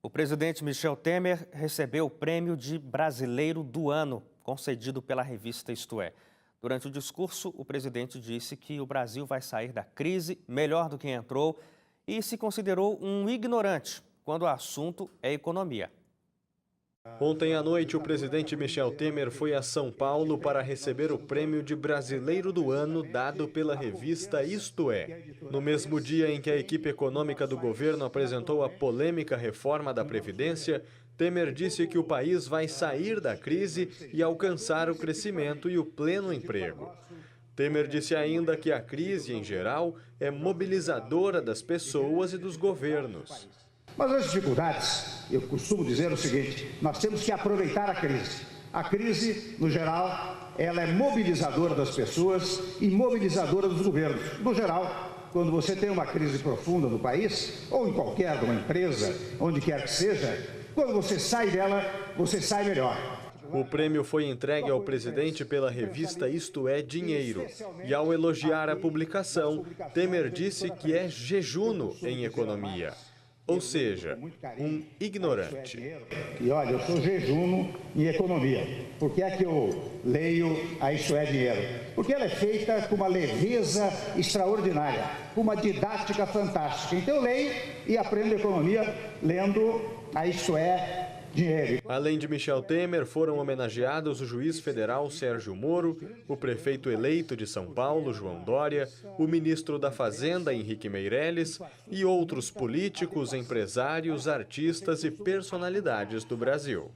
O presidente Michel Temer recebeu o prêmio de Brasileiro do Ano, concedido pela revista Isto É. Durante o discurso, o presidente disse que o Brasil vai sair da crise melhor do que entrou e se considerou um ignorante quando o assunto é economia. Ontem à noite, o presidente Michel Temer foi a São Paulo para receber o prêmio de Brasileiro do Ano dado pela revista Isto É. No mesmo dia em que a equipe econômica do governo apresentou a polêmica reforma da Previdência, Temer disse que o país vai sair da crise e alcançar o crescimento e o pleno emprego. Temer disse ainda que a crise, em geral, é mobilizadora das pessoas e dos governos. Mas as dificuldades, eu costumo dizer o seguinte, nós temos que aproveitar a crise. A crise, no geral, ela é mobilizadora das pessoas e mobilizadora dos governos. No geral, quando você tem uma crise profunda no país, ou em qualquer uma empresa, onde quer que seja, quando você sai dela, você sai melhor. O prêmio foi entregue ao presidente pela revista Isto É Dinheiro. E ao elogiar a publicação, Temer disse que é jejuno em economia. Ou seja, um ignorante. E olha, eu sou jejuno em economia. Por que é que eu leio a Isto É Dinheiro? Porque ela é feita com uma leveza extraordinária, com uma didática fantástica. Então eu leio e aprendo economia lendo a Isto É Dinheiro. Além de Michel Temer, foram homenageados o juiz federal Sérgio Moro, o prefeito eleito de São Paulo, João Dória, o ministro da Fazenda, Henrique Meirelles, e outros políticos, empresários, artistas e personalidades do Brasil.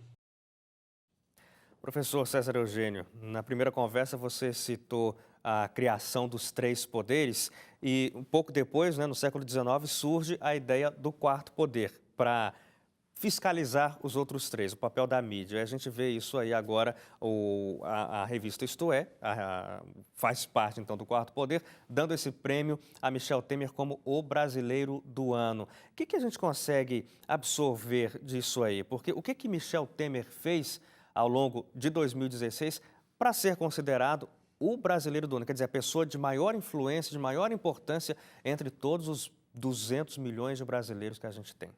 Professor César Eugênio, na primeira conversa você citou a criação dos três poderes e um pouco depois, no século XIX, surge a ideia do quarto poder para fiscalizar os outros três, o papel da mídia. A gente vê isso aí agora, a revista Isto É, faz parte então do quarto poder, dando esse prêmio a Michel Temer como o Brasileiro do Ano. O que a gente consegue absorver disso aí? Porque o que Michel Temer fez ao longo de 2016 para ser considerado o Brasileiro do Ano? Quer dizer, a pessoa de maior influência, de maior importância entre todos os 200 milhões de brasileiros que a gente tem.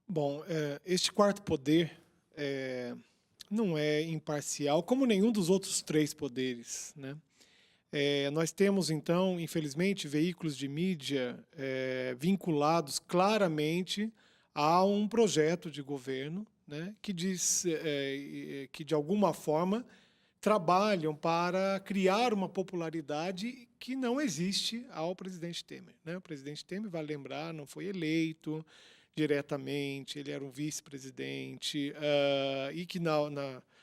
Bom, este quarto poder não é imparcial, como nenhum dos outros três poderes, né? Nós temos, então, infelizmente, veículos de mídia vinculados claramente a um projeto de governo, né, que diz que, de alguma forma, trabalham para criar uma popularidade que não existe ao presidente Temer, né? O presidente Temer, vale lembrar, não foi eleito diretamente, ele era um vice-presidente, e que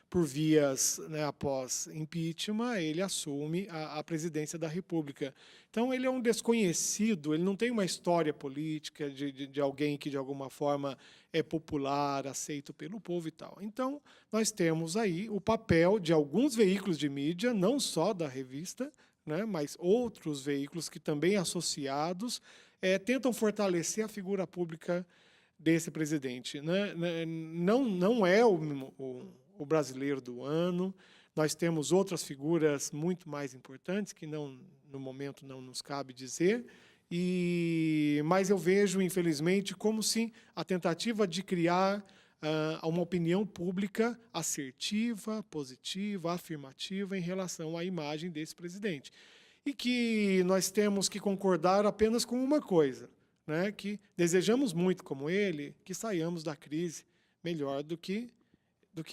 por vias, né, após impeachment, ele assume a presidência da República. Então, ele é um desconhecido, ele não tem uma história política de alguém que, de alguma forma, é popular, aceito pelo povo e tal. Então, nós temos aí o papel de alguns veículos de mídia, não só da revista, né, mas outros veículos que também associados tentam fortalecer a figura pública desse presidente, né? Não é o Brasileiro do Ano. Nós temos outras figuras muito mais importantes que no momento não nos cabe dizer, mas eu vejo, infelizmente, como se a tentativa de criar uma opinião pública assertiva, positiva, afirmativa em relação à imagem desse presidente. E que nós temos que concordar apenas com uma coisa, né, que desejamos muito, como ele, que saiamos da crise melhor do que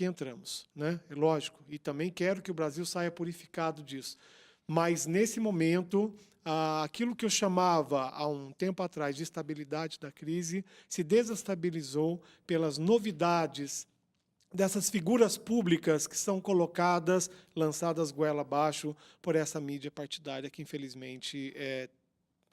entramos, né? É lógico. E também quero que o Brasil saia purificado disso. Mas, nesse momento, aquilo que eu chamava, há um tempo atrás, de estabilidade da crise, se desestabilizou pelas novidades dessas figuras públicas que são colocadas, lançadas goela abaixo por essa mídia partidária que, infelizmente,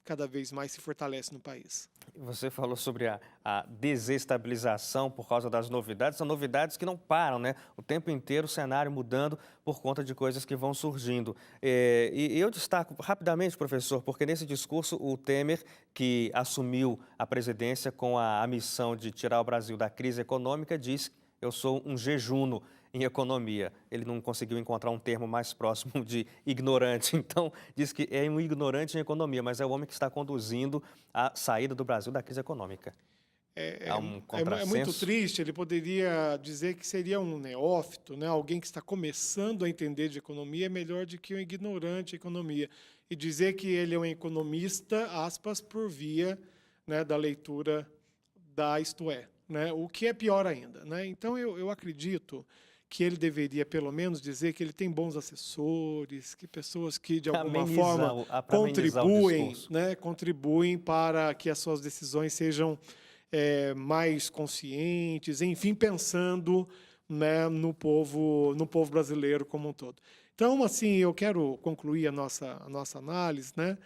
cada vez mais se fortalece no país. Você falou sobre a desestabilização por causa das novidades, são novidades que não param, né? O tempo inteiro o cenário mudando por conta de coisas que vão surgindo. E eu destaco rapidamente, professor, porque nesse discurso o Temer, que assumiu a presidência com a missão de tirar o Brasil da crise econômica, disse: eu sou um jejuno em economia. Ele não conseguiu encontrar um termo mais próximo de ignorante. Então, diz que é um ignorante em economia, mas é o homem que está conduzindo a saída do Brasil da crise econômica. Há um é contrassenso? muito triste. Ele poderia dizer que seria um neófito, né? Alguém que está começando a entender de economia é melhor do que um ignorante de economia. E dizer que ele é um economista, aspas, por via, né, da leitura da Isto É, né? O que é pior ainda, né? Então, eu acredito que ele deveria, pelo menos, dizer que ele tem bons assessores, que pessoas que, de alguma forma, pra amenizar o contribuem, discurso. né, contribuem para que as suas decisões sejam mais conscientes, enfim, pensando, né, no povo brasileiro como um todo. Então, assim, eu quero concluir a nossa análise, né,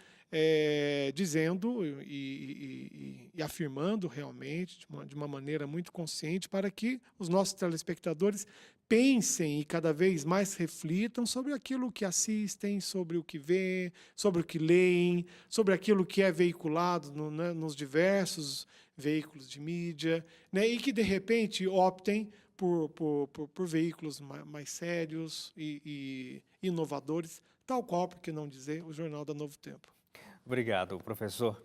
dizendo e afirmando realmente, de uma maneira muito consciente, para que os nossos telespectadores pensem e cada vez mais reflitam sobre aquilo que assistem, sobre o que vêem, sobre o que leem, sobre aquilo que é veiculado né, nos diversos veículos de mídia, né, e que, de repente, optem por veículos mais sérios e inovadores, tal qual, por que não dizer, o Jornal da Novo Tempo. Obrigado, professor.